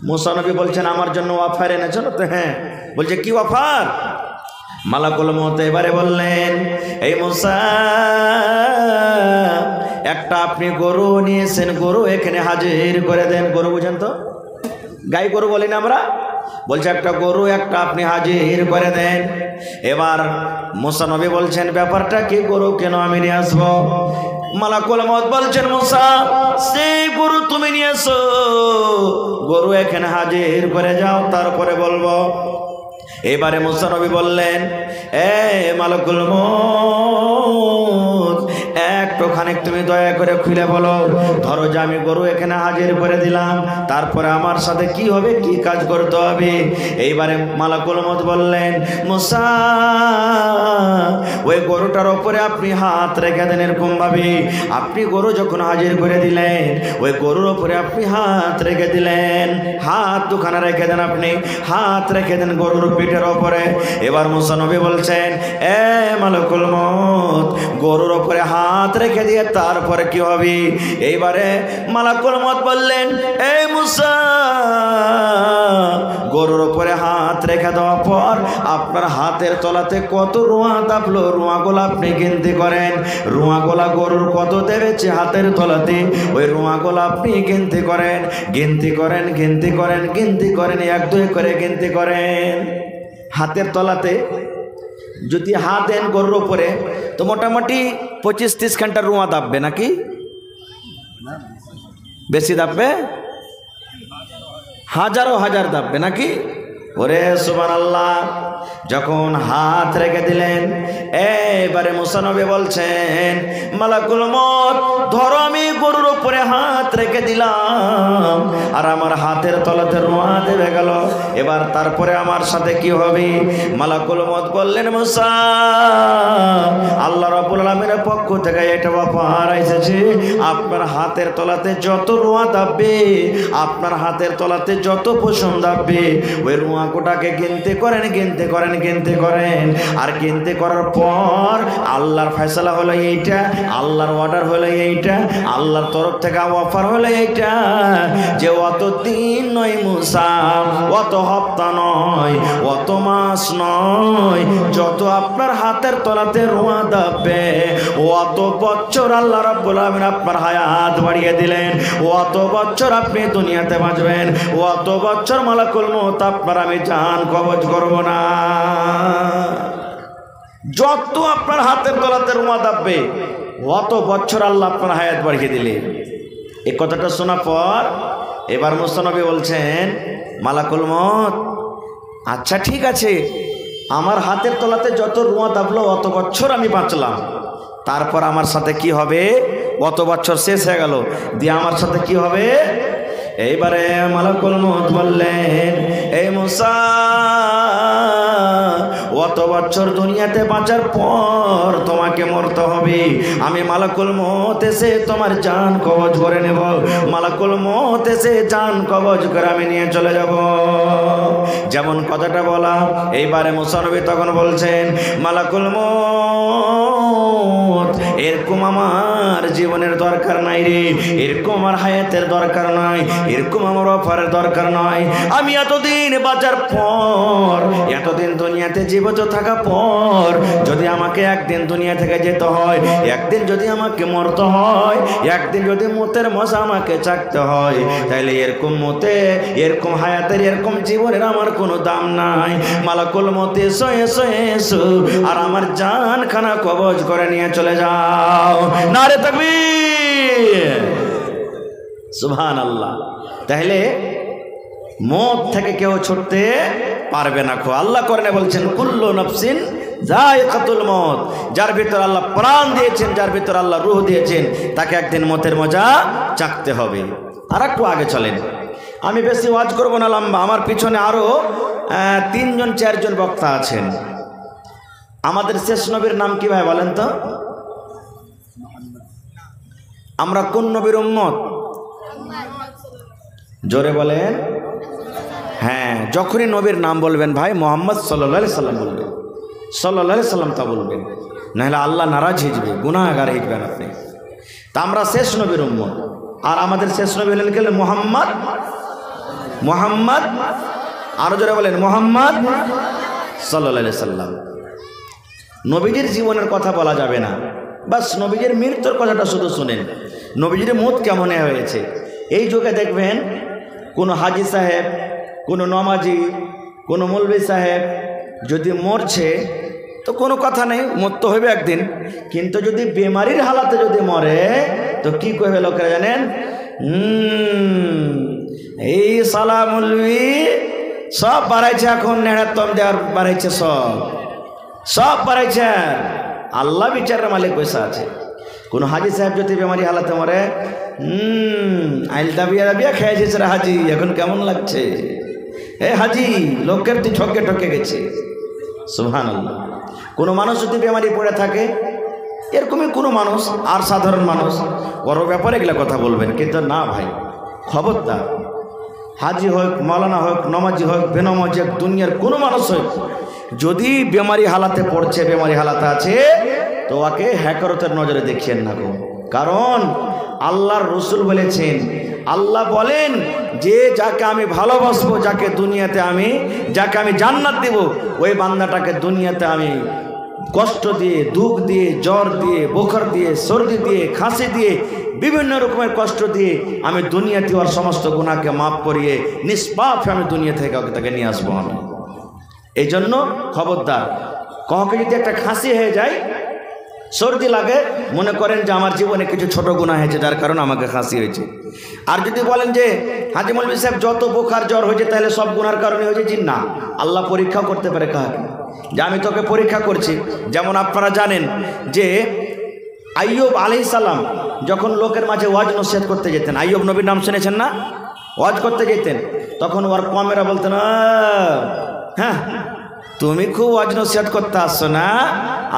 মুসা নবী বলছেন আমার জন্য অফার এনেছো তো? হ্যাঁ। বলছে কি অফার? মালাকুল মউত এবারে বললেন, এই মুসা, একটা আপনি গরু নিয়েছেন, গরু এখানে হাজির করে দেন। গরু বুঝেন তো, গাই গরু বলি না আমরা? বলছে একটা গরু একটা আপনি হাজির করে দেন। এবার মুসা নবী বলছেন ব্যাপারটা কি, গরু কেন আমি নিয়ে আসবো? মালাকুল মউত বলছেন মুসা, সেই গরু তুমি নিয়ে এসো, গরু এখানে হাজির করে যাও, তারপরে বলবো। এবারে মুসা নবী বললেন, এ মালাকুল মউত, একটুখানি তুমি দয়া করে খুলে বলো, ধরো যে আমি গরু এখানে হাজির করে দিলাম, তারপরে আমার সাথে কি হবে, কি কাজ করতে হবে? এইবারে মালাকুল মউত বললেন, মুসা, ওই গরুটার ওপরে আপনি হাত রেখে দেন এরকম ভাবে। আপনি গরু যখন হাজির করে দিলেন, ওই গরুর ওপরে আপনি হাত রেখে দিলেন, হাত দুখানা রেখে দেন, আপনি হাত রেখে দেন গরুর পিঠের ওপরে। এবার মুসা নবী বলছেন, এ মালাকুল মউত, গরুর ওপরে হাত রেখে দিয়ে তারপরে কি হবে? এইবারে মালাকুল মউত বললেন, এই মুসা, গরুর ওপরে হাত রেখে দেওয়ার পর আপনার হাতের তলাতে কত রুয়া দাপলো, রুয়াগুলো আপনি গিনতি করেন। রুয়াগুলা গরুর কত দেবেছে হাতের তলাতে, ওই রুয়াগুলো আপনি গিনতি করেন, গিনতি করেন, গিনতি করেন, গিনতি করেন, এক দুই করে গিনতি করেন। হাতের তলাতে যদি হাত দেন গরুর উপরে, তো মোটামুটি 25-30 ঘন্টার রুয়া দাববে নাকি? বেশি দাববে, হাজারো হাজার দাববে নাকি? ওরে সুবহানাল্লাহ। যখন হাত রেখে দিলেন, এবারে মুসা নবী বলছেন, মালাকুল মউত, ধরো আমি গরুর উপরে হাত রেখে দিলাম, আর আমার হাতের তলাতে রোয়া দেবে গেল, এবার তারপরে আমার সাথে কি হবে? মালাকুল মউত বললেন, মুসা, আল্লাহ রাব্বুল আলামিনের পক্ষ থেকে এটা অফার এসেছে, আপনার হাতের তলাতে যত রোয়া দাববে, আপনার হাতের তলাতে যত পশম দাববে, ওই রোয়া কোটাকে গিনতে করেন, গিনতে করেন, গিনতে করেন। আর গিনতে করার পর আল্লাহর ফয়সালা হলো এইটা, আল্লাহর অর্ডার হলো এইটা, আল্লাহর তরফ থেকে অফার হলো এইটা, যে অত দিন নয় মুসা, অত হপ্তা নয়, অত মাস নয়, যত আপনার হাতের তলাতে রোয়া দাববে, অত বছর আল্লাহ রাব্বুল আলামিন আপনার হায়াত বাড়িয়ে দিলেন, অত বছর আপনি দুনিয়াতে বাঁচবেন, অত বছর মালাকুল মউত আপনার আমি জান কবজ করব না। যত আপনার হাতের তলাতে রোয়া দাববে, অত বছর আল্লাহ আপনার হায়াত বাড়িয়ে দিলেন। এই কথাটা শোনার পর এবার মুসা নবী বলছেন, মালাকুল মউত, আচ্ছা ঠিক আছে, আমার হাতের তলাতে যত রোয়া দাবলো অত বছর আমি বাঁচলাম, তারপর আমার সাথে কি হবে? অত বছর শেষ হয়ে গেল, দিয়ে আমার সাথে কি হবে? এইবারে মালাকুল মউত বললেন, এই মুসা, অত বছর দুনিয়াতে বাঁচার পর তোমাকে মরতে হবে, আমি মালাকুল মউত এসে তোমার জান কবজ করে নেব, মালাকুল মউত এসে জান কবজ করে আমি নিয়ে চলে যাব। যেমন কথাটা বলা, এইবারে মুসা নবী তখন বলছেন, মালাকুল মউত, এরকম আমার জীবনের দরকার নাই রে, এরকম আমার হায়াতের দরকার নাই, এরকম আমার অফারের দরকার নয়। আমি এতদিন বাঁচার পর, এতদিন দুনিয়াতে জীবিত থাকা পর, যদি আমাকে একদিন দুনিয়া থেকে যেতে হয়, একদিন যদি আমাকে মরতে হয়, একদিন যদি মতের মজা আমাকে চাকতে হয়, তাহলে এরকম মতে, এরকম হায়াতের, এরকম জীবনের আমার কোনো দাম নাই। মালাকুল মউত এসো, এসো, এসো, আর আমার জান খানা কবজ করে নিয়ে চলে যাও। নারে তাকবীর, সুবহানাল্লাহ। তাহলে মত থেকে কেউ ছুটতে পারবে না। আল্লাহ কোরআনে বলছেন, কুল্লু নাফসিন যায়কাতুল মউত, যার ভিতর আল্লাহ প্রাণ দিয়েছেন, যার ভিতর আল্লাহ রূহ দিয়েছেন, তাকে একদিন মতের মজা চাকতে হবে। আর একটু আগে চলেন, আমি বেশি ওয়াজ করব না, লম্বা। আমার পিছনে আরো 3-4জন বক্তা আছেন। আমাদের শেষ নবীর নাম কি ভাই বলেন তো? আমরা কোন নবীর উম্মত? জোরে বলেন। হ্যাঁ, যখনই নবীর নাম বলবেন ভাই মুহাম্মদ সাল্লাল্লাহু আলাইহি সাল্লাম বলবেন, সাল্লাল্লাহু আলাইহি সাল্লাম তা বলবেন, নাহলে আল্লাহ নারাজ হয়ে যাবে, গুনাহগার হয়ে যাবেন আপনি। তা আমরা শেষ নবীর উম্মত, আর আমাদের শেষ নবী হলেন কে? মুহাম্মদ মুহাম্মদ, আরো জোরে বলেন মুহাম্মদ সাল্লাল্লাহু আলাইহি সাল্লাম। নবীজির জীবনের কথা বলা যাবে না, বাস নবীজির মৃত্যুর কথাটা শুধু শুনেন। নবীজির মত কেমন হয়েছে। এই যুগে দেখবেন কোনো হাজি সাহেব, কোনো নমাজি, কোনো মৌলভী সাহেব যদি মরছে তো কোনো কথা নেই, মরতে হবে একদিন। কিন্তু যদি বেমারির হালাতে যদি মরে তো কি কইবে লোকেরা জানেন? এই সালা মৌলভী সব বাড়াইছে, এখন নেড়াতম দেওয়ার বাড়াইছে, সব বাড়াইছে। আল্লাহ বিচারের মালিক পয়সা আছে। কোনো হাজি সাহেব যদি বেমারি হালাতে মরে, আইলতা বিয়া খেয়েছিস রে হাজি, এখন কেমন লাগছে? এ হাজি, লোকের তুই ঠকে ঠকে গেছে। সুবহানাল্লাহ। কোনো মানুষ যদি বেমারি পড়ে থাকে, এরকমই কোনো মানুষ আর সাধারণ মানুষ, ওর ব্যাপারে এগুলো কথা বলবেন। কিন্তু না ভাই, খবরদার, হাজি হোক, মাওলানা হোক, নমাজি হোক, বেনমাজি হোক, দুনিয়ার কোনো মানুষ হোক, যদি বেমারি হালাতে পড়ছে, বেমারি হালাতে আছে, তো ওকে হ্যাকরতের নজরে দেখিয়েন না গো। কারণ আল্লাহর রসুল বলেছেন, আল্লাহ বলেন যে যাকে আমি ভালোবাসবো, যাকে আমি জান্নাত দেব, ওই বান্দাটাকে দুনিয়াতে আমি কষ্ট দিয়ে, দুঃখ দিয়ে, জ্বর দিয়ে, বোখার দিয়ে, সর্দি দিয়ে, খাঁসি দিয়ে, বিভিন্ন রকমের কষ্ট দিয়ে আমি দুনিয়াতে ওর সমস্ত গুনাহকে মাফ করিয়ে নিষ্পাপ আমি দুনিয়া থেকে তাকে নিয়ে আসবো আমি। এই জন্য খবরদার, কাউকে যদি একটা খাঁসি হয়ে যায়, সর্দি লাগে, মনে করেন যে আমার জীবনে কিছু ছোট গুনাহ হয়েছে যার কারণে আমাকে খাঁসি হয়েছে। আর যদি বলেন যে হাজি মৌলভী সাহেব যত বোখার জ্বর হয়েছে তাহলে সব গুনার কারণে হয়েছে, জি না, আল্লাহ পরীক্ষাও করতে পারে কাকে, যে আমি তোকে পরীক্ষা করছি। যেমন আপনারা জানেন যে আইয়ুব আলাইহিস সালাম যখন লোকের মাঝে ওয়াজ নসিহত করতে যেতেন, আইয়ুব নবীর নাম শুনেছেন না? ওয়াজ করতে যেতেন, তখন ওর কমেরা বলতেন, হ্যাঁ তুমি খুব ওয়াজ নসিহত করতে আসছো না,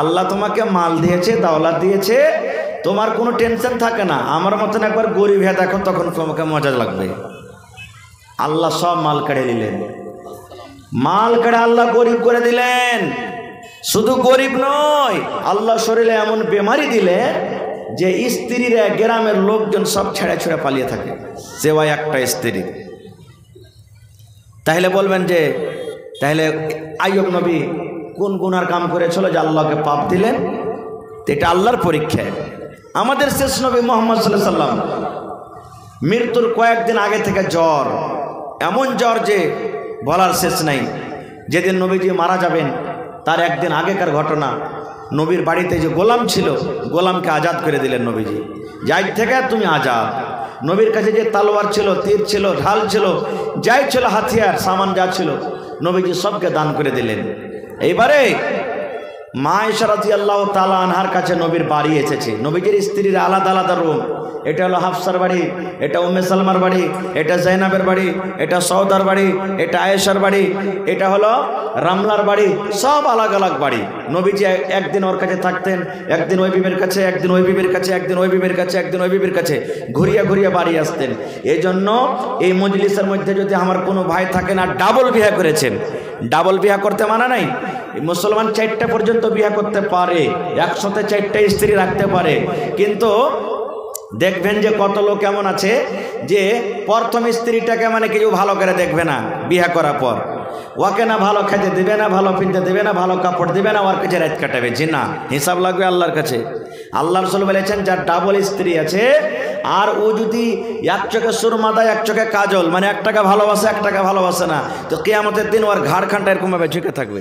আল্লাহ তোমাকে মাল দিয়েছে, দাওলাত দিয়েছে, তোমার কোনো টেনশন থাকে না, আমার মতন একবার গরিব হয়ে দেখো, তখন তোমাকে মজা লাগবে। আল্লাহ সব মাল কেড়ে নিলেন, মাল কেড়ে আল্লাহ গরিব করে দিলেন। শুধু গরিব নয়, আল্লাহ শরীরে এমন বেমারি দিলেন যে স্ত্রীরা, গ্রামের লোকজন সব ছেড়ে ছেড়ে পালিয়ে থাকে, সেওয়াই একটা স্ত্রী। তাহলে বলবেন যে তাহলে আইয়ুব নবী কোন গুনার কাম করেছিল যে আল্লাহকে পাপ দিলেন? এটা আল্লাহর পরীক্ষা। আমাদের শেষ নবী মুহাম্মদ সাল্লাল্লাহু আলাইহি সাল্লাম মৃত্যুর কয়েকদিন আগে থেকে জ্বর, এমন জ্বর যে বলার শেষ নাই। যেদিন নবীজি মারা যাবেন তার একদিন আগেকার ঘটনা, নবীর বাড়িতে যে গোলাম ছিল, গোলামকে আজাদ করে দিলেন নবীজি, যাই থেকে তুমি আজাদ। নবীর কাছে যে তালোয়ার ছিল, তীর ছিল, ঢাল ছিল, যাই ছিল হাতিয়ার সামান যা ছিল, নবীজি সবকে দান করে দিলেন। এইবারে মা আয়েশা রাদিয়াল্লাহু তাআলা আনহার কাছে নবীর বাড়ি এসেছে। নবীজির স্ত্রীর আলাদা আলাদা রুম, এটা হলো হাফসার বাড়ি, এটা উম্মে সালমার বাড়ি, এটা জাইনাবের বাড়ি, এটা সওদার বাড়ি, এটা আয়েশার বাড়ি, এটা হলো রামলার বাড়ি, সব আলাদা আলাদা বাড়ি। নবীজি একদিন ওর কাছে থাকতেন, একদিন ওই বিবির কাছে, একদিন ওই বিবির কাছে, একদিন ওই বিবির কাছে, একদিন ওই বিবির কাছে, ঘুরিয়ে ঘুরিয়ে বাড়ি আসতেন। এই জন্য এই মজলিসের মধ্যে যদি আমার কোনো ভাই থাকে না ডাবল বিয়ে করেছেন, ডাবল বিয়া করতে মানা নাই, মুসলমান 4টা পর্যন্ত বিয়া করতে পারে, একসাথে 4টা স্ত্রী রাখতে পারে। কিন্তু দেখবেন যে কত লোক এমন আছে যে প্রথম স্ত্রীটাকে মানে কেউ ভালো করে দেখবে না, বিয়া করার পর ওকে না ভালো খেতে দেবে না, ভালো পিনতে দেবে না, ভালো কাপড় দেবে না, ওর কাছে রাত কাটাবে। জি না, হিসাব লাগবে আল্লাহর কাছে। আল্লাহ রাসূল বলেছেন যার ডাবল স্ত্রী আছে আর ও যদি এক চোখে সুরমা দেয়, এক চোখে কাজল, মানে একটাকে ভালোবাসে একটাকে ভালোবাসে না, তো কিয়ামতের দিন ওর ঘাড়খানটা এরকমভাবে ঝুঁকে থাকবে,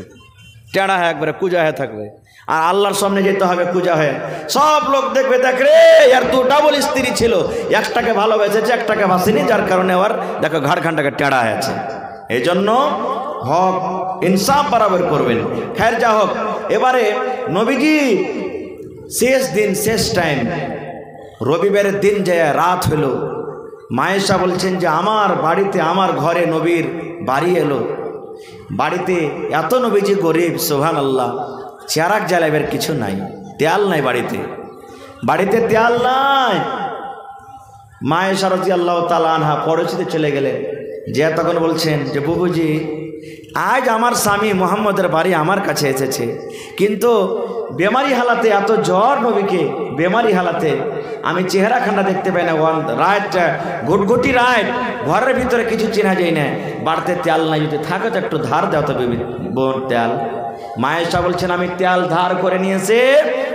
টেড়া হয়ে একবারে কুজা হয়ে থাকবে। আর আল্লাহর সামনে যেতে হবে কুজা হয়ে, সব লোক দেখবে, দেখ রে আর তো ডাবল স্ত্রী ছিল, একটাকে ভালোবেসেছে একটাকে ভাসেনি, যার কারণে ওর দেখো ঘাড়খানটাকে টেড়া হয়েছে। এই জন্য হক ইনসাফ বরাবর করবেন। খের যা হোক, এবারে নবীজি শেষ দিন, শেষ টাইম, রবিবারের দিন যায় রাত হলো, মায়েশা বলছেন যে আমার বাড়িতে, আমার ঘরে নবীর বাড়ি এলো, বাড়িতে এত নবীজি গরিব, সুবহানাল্লাহ, চেরাক জ্বালাবের কিছু নাই, তেল নাই বাড়িতে, বাড়িতে তেল নাই। মায়েশা রাদিয়াল্লাহু তাআলা আনহা পড়োশিতে চলে গেলেন, যে তখন বলছেন যে বুবুজি আজ আমার স্বামী মুহাম্মদের বাড়ি আমার কাছে এসেছে, কিন্তু বেমারি হালাতে, এত জ্বর নবীকে বেমারি হালাতে, আমি চেহারাখানা দেখতে পাই না, রাত ঘুটঘুটি রাত, ঘরের ভিতরে কিছু চেনা যায় না, বাড়তে তেল নাই, যদি থাকে তো একটু ধার দাও তো বোন তেল। মায়েশা বলছেন আমি তেল ধার করে নিয়েছে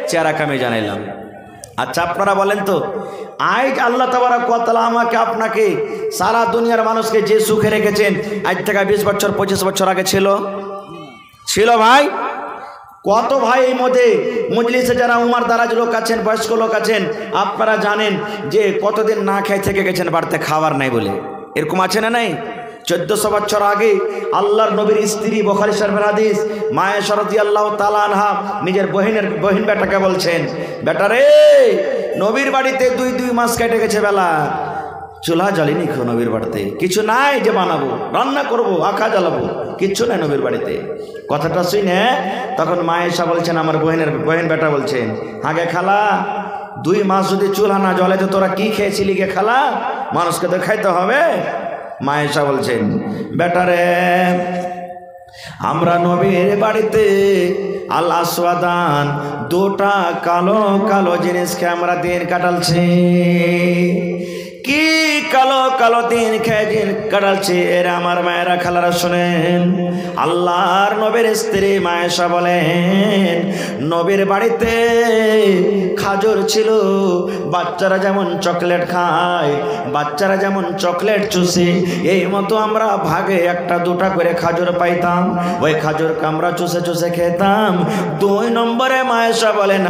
চেহারা কামে জানাইলাম। আচ্ছা আপনারা বলেন তো, আজ আল্লাহ তাবারক ওয়া তাআলা আমাকে আপনাকে সারা দুনিয়ার মানুষকে যে সুখে রেখেছেন, আজ থেকে 20 বছর 25 বছর আগে ছিল ভাই? কত ভাই এই মধ্যে মজলিসে যারা উমার দারাজ লোক আছেন, বয়স্ক লোক আছেন, আপনারা জানেন যে কতদিন না খেয়ে থেকে গেছেন বাড়িতে খাবার নাই বলে, এরকম আছে না নাই? 1400 বছর আগে আল্লাহর নবীর স্ত্রী, বুখারী শরীফের হাদিস, মায়েশা রাদিয়াল্লাহু তাআলা আনহা নিজের বহিন বেটাকে বলছেন, বেটা রে, নবীর বাড়িতে 2 মাস কেটে গেছে বেলা, চুলা জ্বালিনি খো নবীর বাড়িতে, কিছু নাই যে বানাবো, রান্না করব, আঁকা জ্বালাবো, কিচ্ছু নাই নবীর বাড়িতে। কথাটা শুনে তখন মায়েশা বলছেন, আমার বহিন বেটা বলছেন, আগে খালা 2 মাস যদি চুলা না জ্বলে তো তোরা কি খেয়েছিলি গে খালা, মানুষকে তো খাইতে হবে। মায়েশা বলছেন, বেটারে, আমরা নবীর বাড়িতে আল আসওয়াদান 2টা কালো কালো জিনিসকে আমরা দিন কাটালছি। কি কালো কালো দিন খেয়ে দিন কাটালছি, এর আমার মায়েরা খালারা শোনেন। আল্লাহর নবীর স্ত্রী মায়েশা বলেন, নবীর বাড়িতে খাজুর ছিল, বাচ্চারা যেমন চকলেট খায়, বাচ্চারা যেমন চকলেট চুষে, এই মতো আমরা ভাগে 1-2টা করে খাজুর পাইতাম, ওই খাজুরকে আমরা চুষে চুষে খেতাম। 2 নম্বরে মায়েশা বলেন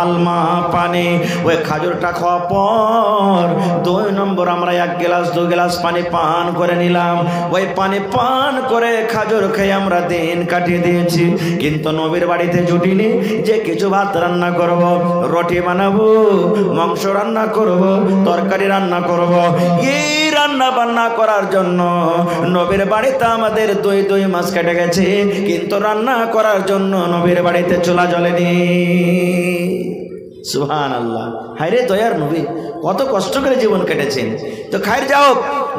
আলমা, পানি, ওই খাজুরটা খাওয়ার পর 2 নম্বর আমরা 1 গ্লাস 2 গ্লাস পানি পান করে নিলাম, ওই পানি পান করে খাজুর খেয়ে আমরা দিন কাটিয়ে দিয়েছি। কিন্তু নবীর বাড়িতে জুটিনি যে কিছু ভাত রান্না করব, রুটি বানাবো, মাংস রান্না করব, তরকারি রান্না করব। এই রান্না বান্না করার জন্য নবীর বাড়িতে আমাদের 2 মাস কেটে গেছে, কিন্তু রান্না করার জন্য নবীর বাড়িতে চুলা জ্বলেনি। সুবহানাল্লাহ। হায়রে দয়ার নবী, কত কষ্ট করে জীবন কেটেছেন। তো খাইর যাও,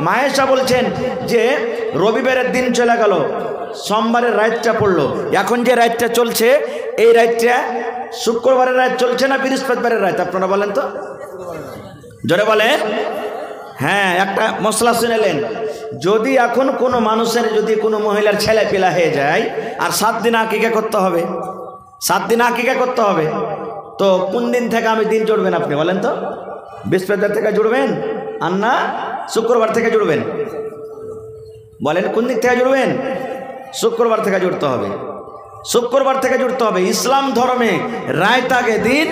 মায়েশা বলছেন যে রবিবারের দিন চলে গেল, সোমবারের রাতটা পড়লো, এখন যে রাতটা চলছে এই রাতটা শুক্রবারের রাত চলছে না বৃহস্পতিবারের রাত? আপনারা বলেন তো, জোরে বলেন। হ্যাঁ, একটা মশলা শুনেলেন, যদি এখন কোনো মানুষের, যদি কোনো মহিলার ছেলে পেলা হয়ে যায় আর 7 দিন আকিকা করতে হবে, 7 দিন আকিকা করতে হবে, তো কোন দিন থেকে আমি দিন জুড়বেন আপনি বলেন তো? বৃহস্পতিবার থেকে জুড়বেন আর না শুক্রবার থেকে জুড়বেন? বলেন কোন দিক থেকে জুড়বেন? শুক্রবার থেকে জুড়তে হবে, শুক্রবার থেকে জুড়তে হবে। ইসলাম ধর্মে রাত আগে দিন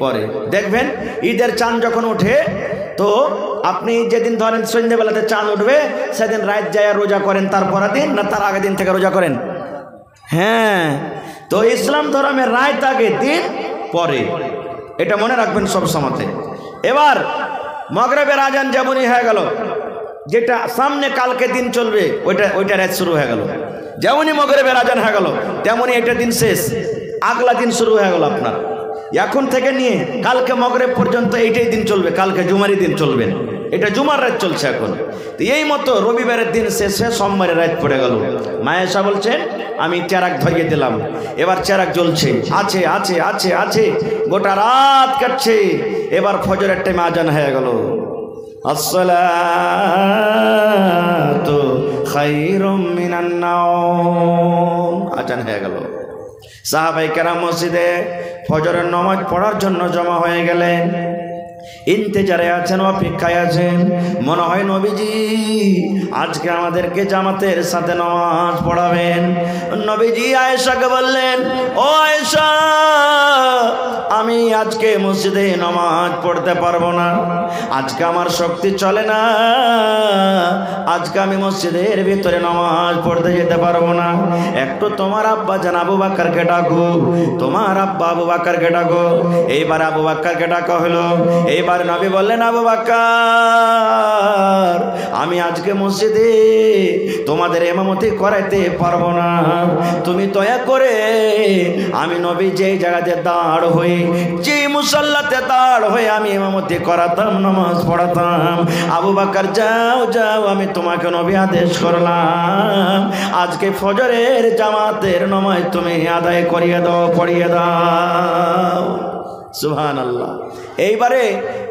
পরে। দেখবেন ঈদের চাঁদ যখন ওঠে, তো আপনি যেদিন ধরেন সন্ধ্যেবেলাতে চাঁদ উঠবে সেদিন রাত যায় রোজা করেন, তারপরের দিন না তার আগের দিন থেকে রোজা করেন? হ্যাঁ, তো ইসলাম ধর্মের রাত আগে দিন পরে, এটা মনে রাখবেন সব সময়তে। এবার মাগরিবের আজান যেমনই হয়ে গেল, যেটা সামনে কালকে দিন চলবে ওইটা রাত শুরু হয়ে গেল, যেমনই মাগরিবের আজান হয়ে গেল তেমনই এটা দিন শেষ, আগলা দিন শুরু হয়ে গেল আপনার। এখন থেকে নিয়ে কালকে মাগরিব পর্যন্ত এইটাই দিন চলবে, কালকে জুমারই দিন চলবেন, এটা জুমার রাত চলছে এখন। তো এই মতো রবিবারের দিন শেষে সোমবারের রাত পড়ে গেল। মায়েশা বলছেন আমি চেরাগ ধরিয়ে দিলাম, এবার চেরাগ জ্বলছে, আছে আছে আছে আছে, গোটা রাত কাটছে। এবার ফজরের টাইমে আজান হয়ে গেল, আসসালাতু খায়রুম মিনান নাওম, আজান হয়ে গেল। সাহাবায়ে কেরাম মসজিদে ফজরের নামাজ পড়ার জন্য জমা হয়ে গেলেন, ইন্তেজারে আছেন, অপেক্ষায় আছেন। মনে হয় নবীজি আজকে আমাদেরকে জামাতের সাথে নামাজ পড়াবেন। নবীজি আয়েশাকে বললেন, ও আয়েশা, আমি আজকে মসজিদে নামাজ পড়তে পারবো না, আজকে আমার শক্তি চলে না, আজকে আমি মসজিদের ভিতরে নামাজ পড়তে যেতে পারবো না। একটু তোমার আব্বা জান আবু বকরকে ডাকো, তোমার আব্বা আবু বকরকে ডাকো। এইবার আবু বকরকে ডাকা হলো। এইবার নবী বললেন, আবু বকর, আমি আজকে মসজিদে তোমাদের ইমামতি করাইতে পারবো না, তুমি দয়া করে, আমি নবী যেই জায়গাতে দাঁড় হয়ে, যে মুসাল্লাতে দাঁড় হয়ে আমি ইমামতি করাতাম, নামাজ পড়াতাম, আবু বকর যাও যাও, আমি তোমাকে নবী আদেশ করলাম, আজকে ফজরের জামাতের নামাজ তুমি আদায় করিয়ে দাও, পড়িয়ে দাও। সুবহানাল্লাহ। এইবারে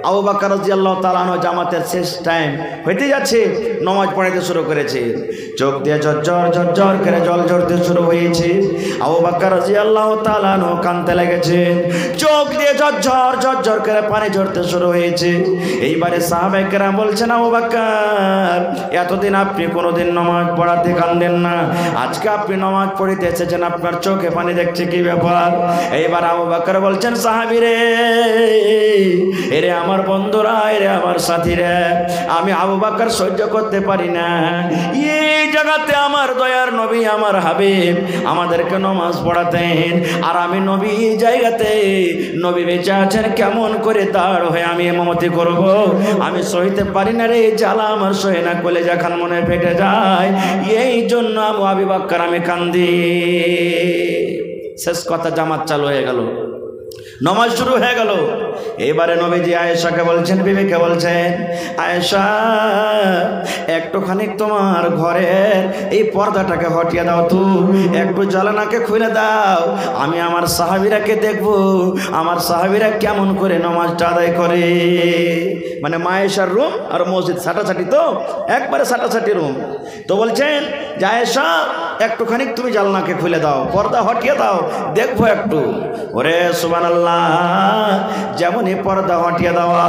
আবু বকর রাদিয়াল্লাহু তাআলা আনহু জামাতের শেষ টাইম হইতে যাচ্ছে, নামাজ পড়াইতে শুরু করেছে। চোখ দিয়ে ঝরঝর ঝরঝর করে জল ঝরতে শুরু হয়েছে। আবু বকর রাদিয়াল্লাহু তাআলা আনহু কাঁদতে লেগেছে, চোখ দিয়ে ঝরঝর ঝরঝর করে পানি ঝরতে শুরু হয়েছে। এইবারে সাহাবায়ে কেরাম বলছেন, আবু বকর এতদিন আপনি কোনোদিন নামাজ পড়াতে কাঁদেন না, আজকে আপনি নামাজ পড়িতে এসেছেন, আপনার চোখে পানি দেখছে, কি ব্যাপার? এইবার আবু বকর বলছেন, সাহাবীরে, এরে আমার বন্ধুরা, এরে আমার সাথীরা, আমি আবু বকর সহ্য করতে পারি না। এই জায়গাতে আমার দয়ার নবী, আমার হাবিব আমাদেরকে নামাজ পড়াতেন, আর আমি নবী জায়গাতে, নবী বেঁচে আছেন, কেমন করে দাঁড় হয়ে আমি ইমামতি করব? আমি সইতে পারি না রে, জ্বালা আমার সহে না, কলেজা খান মনে ফেটে যায়, এই জন্য আবু বকর আমি কান্দি। শেষ কথা, জামাত চালু হয়ে গেল, নামাজ শুরু হয়ে গেল। এবারে নবীজি আয়েশাকে বলছেন, বিবিকে বলছেন, আয়েশা একটুখানি তোমার ঘরের এই পর্দাটাকে হটিয়ে দাও, তো একটু জানালাকে খুলে দাও, আমি আমার সাহাবীরাকে দেখবো, আমার সাহাবীরা কেমন করে নামাজটা আদায় করে। মানে মায়েশার রুম আর মসজিদ সাটাসাটি, তো একবারে সাটাসাটি রুম। তো বলছেন যে আয়েশা একটুখানি তুমি জানলাকে খুলে দাও, পর্দা হটিয়ে দাও, দেখবো একটু। ওরে সুবহানাল্লাহ, যেমনই পর্দা হটিয়ে দেওয়া,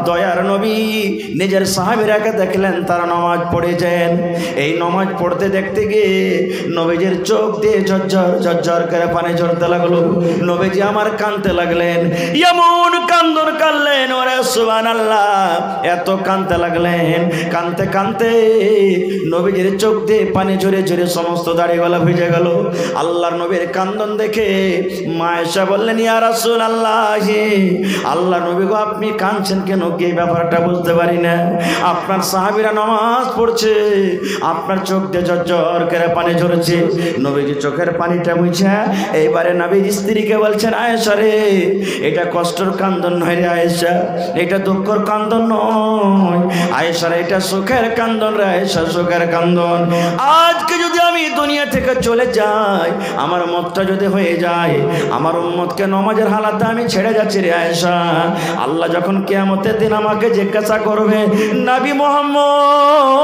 দয়ার নবী নিজের সাহাবীরাকে দেখলেন তারা নামাজ পড়েছেন। এই নামাজ পড়তে দেখতে গিয়ে নবীজির চোখ দিয়ে ঝরঝর ঝরঝর করে পানি ঝরতে লাগলো। নবীজি আমার কাঁদতে লাগলেন, এমন কান্দন কাঁদলেন, ওরে সুবহানাল্লাহ, এত কাঁদতে লাগলেন, কাঁদতে কাঁদতে নবীজির চোখ দিয়ে পানি ঝরে ঝরে সমস্ত দাড়িওয়ালা ভিজে গেল। আল্লাহর নবীর কান্দন দেখে মা আয়েশা বললেন, ইয়া রাসূলুল্লাহ, আল্লাহ নবী গো, আপনি কাঁদছেন কেন? কি ব্যাপারটা বুঝতে পারি না। আপনার সাহাবীরা নামাজ পড়ছে, আপনার চোখ দিয়ে ঝরঝর করে পানি ঝরছে। নবীজি চোখের পানিটা মুছে এইবারে নবীর স্ত্রীকে বলছেন, আয়েশা রে, এটা কষ্টের কান্দন নয় রে আয়েশা, এটা দুঃখের কান্দন নয় আয়েশা রে, এটা সুখের কান্দন রে আয়েশা, সুখের কান্দন। আজকে যদি আমি দুনিয়া থেকে চলে যাই, আমার মতটা যদি হয়ে যায়, আমার উম্মতকে নামাজের হালাতে আমি ছেড়ে যাচ্ছি রে আয়েশা, আল্লাহ যখন কিয়ামতের দিন আমাকে জিজ্ঞাসা করবে, নবী মুহাম্মদ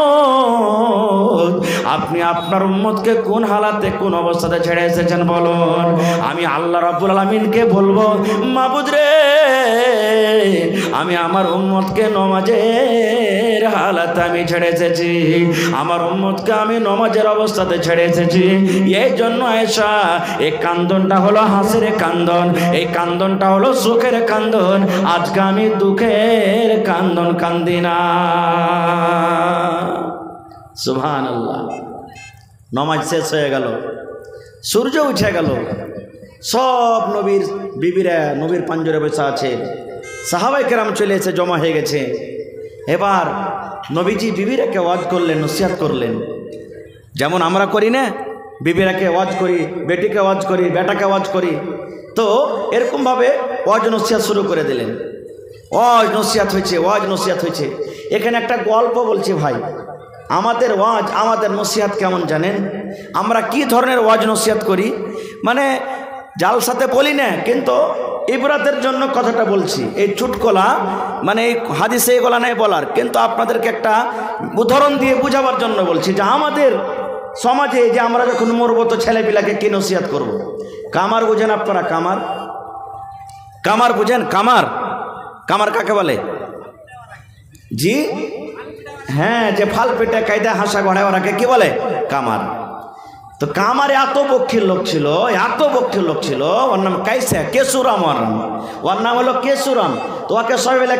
আপনি আপনার উম্মতকে কোন হালাতে কোন অবস্থাতে ছেড়ে এসেছেন বলুন, আমি আল্লাহ রাব্বুল আলামিনকে বলবো, মাবুদ রে, আমি আমার উম্মতকে নামাজের হালাতে আমি ছেড়ে এসেছি, আমার উম্মতকে আমি নামাজের অবস্থাতে ছেড়ে এসেছি। এই জন্য আয়েশা, এই কান্দনটা হলো হাসির কান্দন, এই কান্দনটা হলো সুখের কান্দন, আজকে আমি দুঃখের কান্দন কান্দি না। সুবহানাল্লাহ। নামাজ শেষ হয়ে গেল, সূর্য উঠে গেল, সব নবীর বিবিরা নবীর পাঞ্জরে বসে আছে, সাহাবায়ে কেরাম চলে এসে জমা হয়ে গেছে। এবার নবীজি বিবিরাকে ওয়াজ করলেন, নসিহত করলেন, যেমন আমরা করি না, বিবিরাকে ওয়াজ করি, বেটিকে ওয়াজ করি, বেটাকে ওয়াজ করি, তো এরকমভাবে ওয়াজ নসিহত শুরু করে দিলেন। ওয়াজ নসিহত হয়েছে, ওয়াজ নসিহত হয়েছে। এখানে একটা গল্প বলছি ভাই, আমাদের ওয়াজ, আমাদের নসিহত কেমন জানেন? আমরা কি ধরনের ওয়াজ নসিহত করি, মানে জালসাতে বলি না, কিন্তু ইবরাতের জন্য কথাটা বলছি। এই চুটকলা মানে এই হাদিসে এগুলা নেই বলার, কিন্তু আপনাদেরকে একটা উদাহরণ দিয়ে বোঝাবার জন্য বলছি যে আমাদের সমাজে যে আমরা যখন মরবো তো ছেলেপিলাকে কি নসিহত করব। কামার বুঝেন আপনারা? কামার, কামার বুঝেন? কামার, কামার কাকে বলে? জি হ্যাঁ, যে ফাল পেটে কায়দা হাসা গড়ায় ওরাকে কি বলে? কামার। তো কামার এত বক্ষীর লোক ছিল, এত বক্ষীর লোক ছিল, ওর নাম কাইসা, কেশুরাম, ওর নাম হলো কেশুরাম। তো ওকে সবাই বলে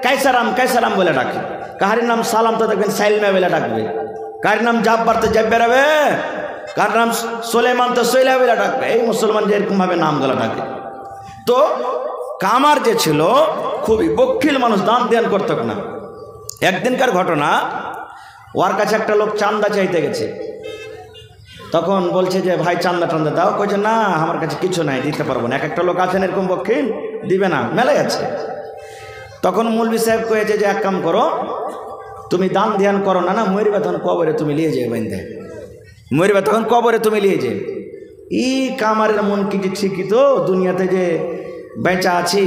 কাইসারাম, কাইসারাম বলে ডাকে। কাহারির নাম সালাম তো দেখবেন সাইলমা বলে ডাকবে, কার নাম জাব্বার তো জাব্বার হবে, কার নাম সোলেমান তো সোইলা বলে ডাকবে। এই মুসলমান যে এরকমভাবে নামগুলো ডাকে। তো কামার যে ছিল খুবই বক্ষীল মানুষ, দান ধ্যান করত না। একদিনকার ঘটনা, ওর কাছে একটা লোক চান্দা চাইতে গেছে। তখন বলছে যে ভাই চান্দা টান্দা দাও, কইছে না আমার কাছে কিছু নাই, দিতে পারবো না। এক একটা লোক আছেন এরকম বক্ষীল, দিবে না, মেলে আছে। তখন মৌলভী সাহেব কয়েছে যে এক কাম করো, তুমি দান ধ্যান করো না, না মরবে তখন কবরে তুমি লিয়ে যাবে, বাইন্দে মরবে তখন কবরে তুমি লিয়ে যাবে। ই কামারের মন কি যে ঠিকই তো, দুনিয়াতে যে বেঁচে আছি,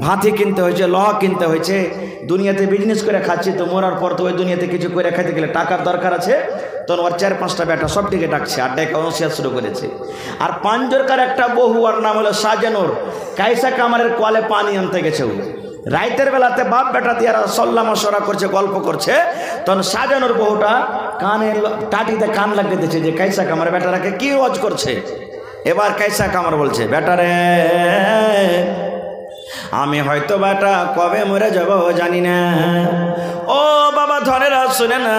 ভাতি কিনতে হয়েছে, লহ কিনতে হয়েছে, দুনিয়াতে বিজনেস করে খাচ্ছি, তো মরার পর তো ওই দুনিয়াতে কিছু করে খাইতে গেলে টাকার দরকার আছে। তখন ওর 4-5টা বেটা সব দিকে ডাকছে, আর ডেকে অনুশিয়া শুরু করেছে। আর পাঞ্জরকার একটা বহু, আর নাম হলো সাজানুর, কাইসা কামারের কলে পানি আনতে গেছে। ও রাইতের বেলাতে বাপ বেটা দিয়ে সল্লা মশরা করছে, গল্প করছে। তখন সাজানুর বহুটা কানে টাটিতে কান লাগিয়ে দিচ্ছে যে কাইসা কামার বেটারাকে কি ওয়াজ করছে। এবার কাইসা কামার বলছে, বেটারে আমি হয়তো বেটা কবে মরে যাব জানি না। ও বাবা ধরেরা শুনে না,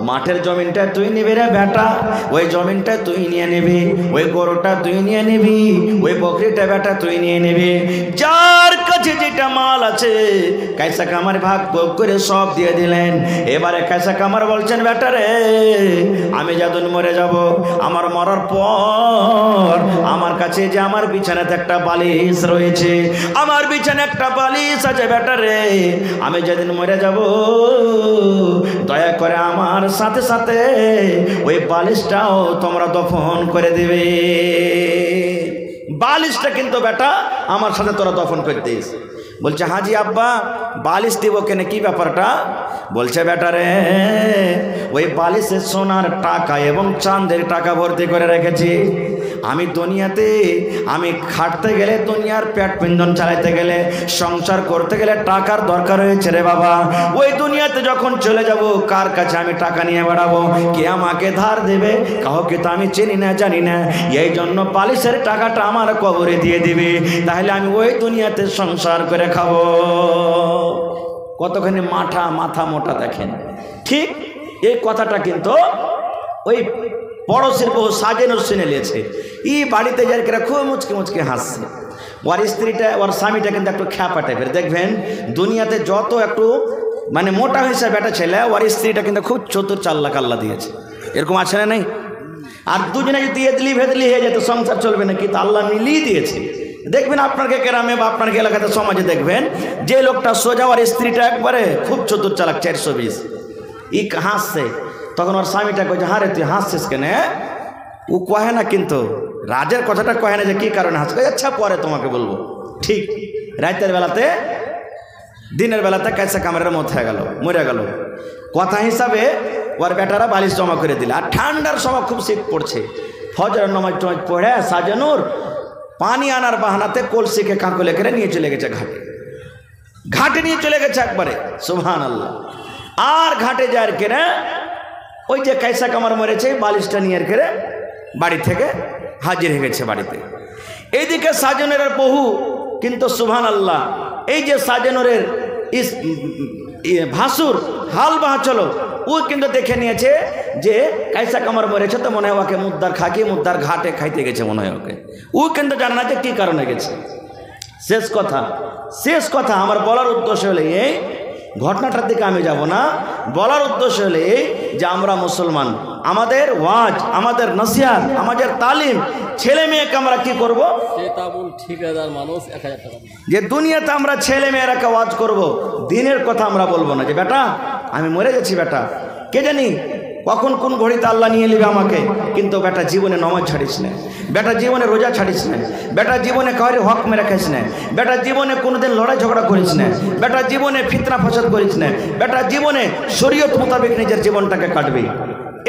মাঠের জমিনটা তুই নিবি রে বেটা, ওই জমিনটা তুই নিয়ে নিবি, ওই গরুটা তুই নিয়ে নিবি, ওই বকরিটা বেটা তুই নিয়ে নিবি, যার কাছে যেটা মাল আছে কাইসা কামার ভাগ করে সব দিয়ে দিলেন। এবারে কাইসা কামার বলছেন, বেটা রে আমি যখন মরে যাব, আমার মরার পর আমার কাছে যে আমার বিছানাতে একটা বালিশ রয়েছে, আমার বিছানায় একটা বালিশ আছে, বেটা রে আমি যেদিন মরে যাব দয়া করে আমার সাথে সাথে ওই বালিশটাও তোমরা দফন করে দিবে। বালিশটা কিন্তু বেটা আমার সাথে তোরা দফন করে দিস। বলছে, হাজি আব্বা বালিশ দিব কেন, কি ব্যাপারটা? বলছে, বেটা রে ওই বালিশে সোনার টাকা এবং চাঁদের টাকা ভর্তি করে রেখেছি। আমি দুনিয়াতে আমি খাটতে গেলে, দুনিয়ার পেট পিঞ্জন চালাইতে গেলে, সংসার করতে গেলে টাকার দরকার হয়েছে রে বাবা। ওই দুনিয়াতে যখন চলে যাব কার কাছে আমি টাকা নিয়ে বেড়াবো? কে আমাকে ধার দেবে? কাউকে তো আমি চিনি না, জানি না। এই জন্য বালিশের টাকাটা আমার কবরে দিয়ে দিবে, তাহলে আমি ওই দুনিয়াতে সংসার করে খাবো। কতখানি মাথা মোটা দেখেন। ঠিক এই কথাটা কিন্তু ওই পড়োশির বহু সাজেনুর শুনে নিয়েছে। ই বাড়িতে যার কেরা খুব মুচকে মুচকে হাসছে। ওর স্ত্রীটা, ওর স্বামীটা কিন্তু একটু খ্যাপা টাইপের। দেখবেন দুনিয়াতে যত একটু মানে মোটা হয়েছে বেটা ছেলে, ওর স্ত্রীটা কিন্তু খুব চতুর চাল্লা কাল্লা দিয়েছে। এরকম আছে না নেই? আর দুজনে যদি এদলি ভেদলি হয়ে যেত সংসার চলবে না, কিন্তু আল্লাহ মিলিয়ে দিয়েছে। দেখবেন আপনার গ্রামে বা আপনার এলাকাতে সমাজে দেখবেন যে লোকটা সোজা, ওর স্ত্রীটা একবারে খুব চতুর চালাক 420। ই হাসছে, তখন ওর স্বামীটা কয়েছে, হ্যাঁ রে তুই হাসছিস কেন? ও কহে না, কিন্তু রাজের কথাটা কহে না যে কী কারণে হাসছে। আচ্ছা পরে তোমাকে বলবো। ঠিক রাতের বেলাতে, দিনের বেলাতে কাইসা কামড়ের মত হয়ে গেল, মরে গেল। কথা হিসাবে ওর বেটারা বালিশ জমা করে দিল। আর ঠান্ডার সময় খুব শীত পড়ছে। ফজরের নামাজ পড়ে সাজানুর পানি আনার বাহানাতে কলসিকে কাঁকলে করে নিয়ে চলে গেছে ঘাটে। ঘাটে নিয়ে চলে গেছে একবারে, সুবহানাল্লাহ। আর ঘাটে যার কেনা ওই যে কাইসা কামার মরেছে বালিশটা নিয়ে করে বাড়ি থেকে হাজির হয়ে গেছে বাড়িতে। এইদিকে সাজনের বহু কিন্তু সুবহানাল্লাহ, এই যে সাজনের ভাসুর হাল বাহা চলো, ও কিন্তু দেখে নিয়েছে যে কাইসা কামার মরেছে, তো মনে হয় ওকে মুদ্দার খাকি মুদ্দার ঘাটে খাইতে গেছে মনে হয় ওকে। ও কিন্তু জানে না যে কী কারণে গেছে। শেষ কথা আমার বলার উদ্দেশ্য হলে এই ঘটনাটার দিকে আমি যাব না। বলার উদ্দেশ্য হলে এই যে আমরা মুসলমান, আমাদের ওয়াজ, আমাদের নসিহত, আমাদের তালিম, ছেলে মেয়েকে আমরা কি করব? যে দুনিয়াতে আমরা ছেলে মেয়েরাকে ওয়াজ করব, দিনের কথা আমরা বলবো না যে বেটা আমি মরে গেছি, বেটা কে জানি কখন কোন ঘড়িতে আল্লাহ নিয়ে নেবে আমাকে। কিন্তু বেটা জীবনে নমাজ ছাড়িস না, বেটা জীবনে রোজা ছাড়িস না, বেটা জীবনে কাউরে হক মেরে খাইস না, বেটা জীবনে কোনোদিন লড়াই ঝগড়া করিস না, বেটা জীবনে ফিতনা ফসাদ করিস না, বেটা জীবনে শরীয়ত মোতাবেক নিজের জীবনটাকে কাটবি।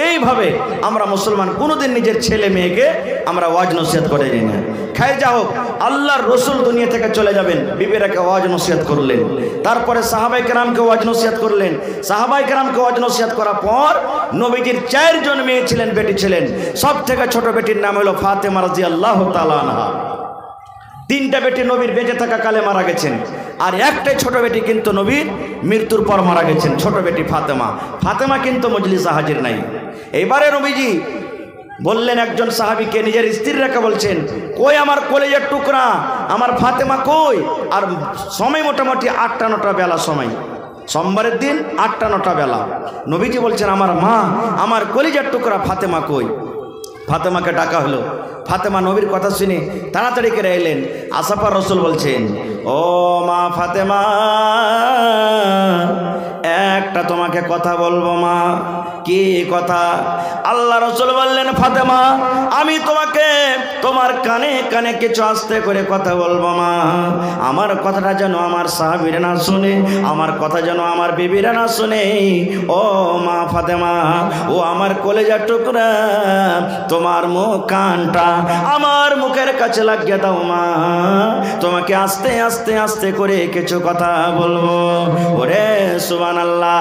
এইভাবে আমরা মুসলমান কোনোদিন নিজের ছেলে মেয়েকে আমরা ওয়াজ নসিহত করে দিই না। খাই যা হোক, আল্লাহর রসুল দুনিয়া থেকে চলে যাবেন, বিবিরাকে ওয়াজ নসিহত করলেন, তারপরে সাহাবাই কেরামকে ওয়াজ নসিহত করলেন। সাহাবাই কেরামকে ওয়াজ নসিহত করার পর নবীজির 4 জন মেয়ে ছিলেন, বেটি ছিলেন। সব থেকে ছোট বেটির নাম হলো ফাতেমা রাদিয়াল্লাহু তাআলা আনহা। 3টা বেটি নবীর বেঁচে থাকা কালে মারা গেছেন, আর একটাই ছোট বেটি কিন্তু নবীর মৃত্যুর পর মারা গেছেন, ছোট বেটি ফাতেমা। ফাতেমা কিন্তু মজলিসে হাজির নাই। এইবারে নবীজি বললেন একজন সাহাবীকে, নিজের স্ত্রীর রেখে বলছেন, কই আমার কলেজের টুকরা, আমার ফাতেমা কই? আর সময় মোটামুটি 8টা-9টা বেলা সময়, সোমবারের দিন 8টা-9টা বেলা। নবীজি বলছেন, আমার মা, আমার কলেজের টুকরা ফাতেমা কই? ফাতেমাকে ডাকা হলো। ফাতেমা নবীর কথা শুনে তাড়াতাড়ি করে এলেন। আসাফার রসুল বলছেন, ও মা ফাতেমা, একটা তোমাকে কথা বলবো মা। কি কথা? আল্লাহ রাসূল বললেন, ফাতেমা আমি তোমাকে তোমার কানে কানে কিছু আস্তে করে কথা বলবো মা। আমার কথাটা যেন আমার সাহাবীরা না শুনে, আমার কথা যেন আমার বিবিরা না শুনে। ও মা ফাতেমা, ও আমার কলেজার টুকরা, তোমার মুখ কানটা আমার মুখের কাছে লাগিয়ে দাও মা। তোমাকে আস্তে আস্তে আস্তে করে কিছু কথা বলবো। ওরে সুবহানাল্লাহ,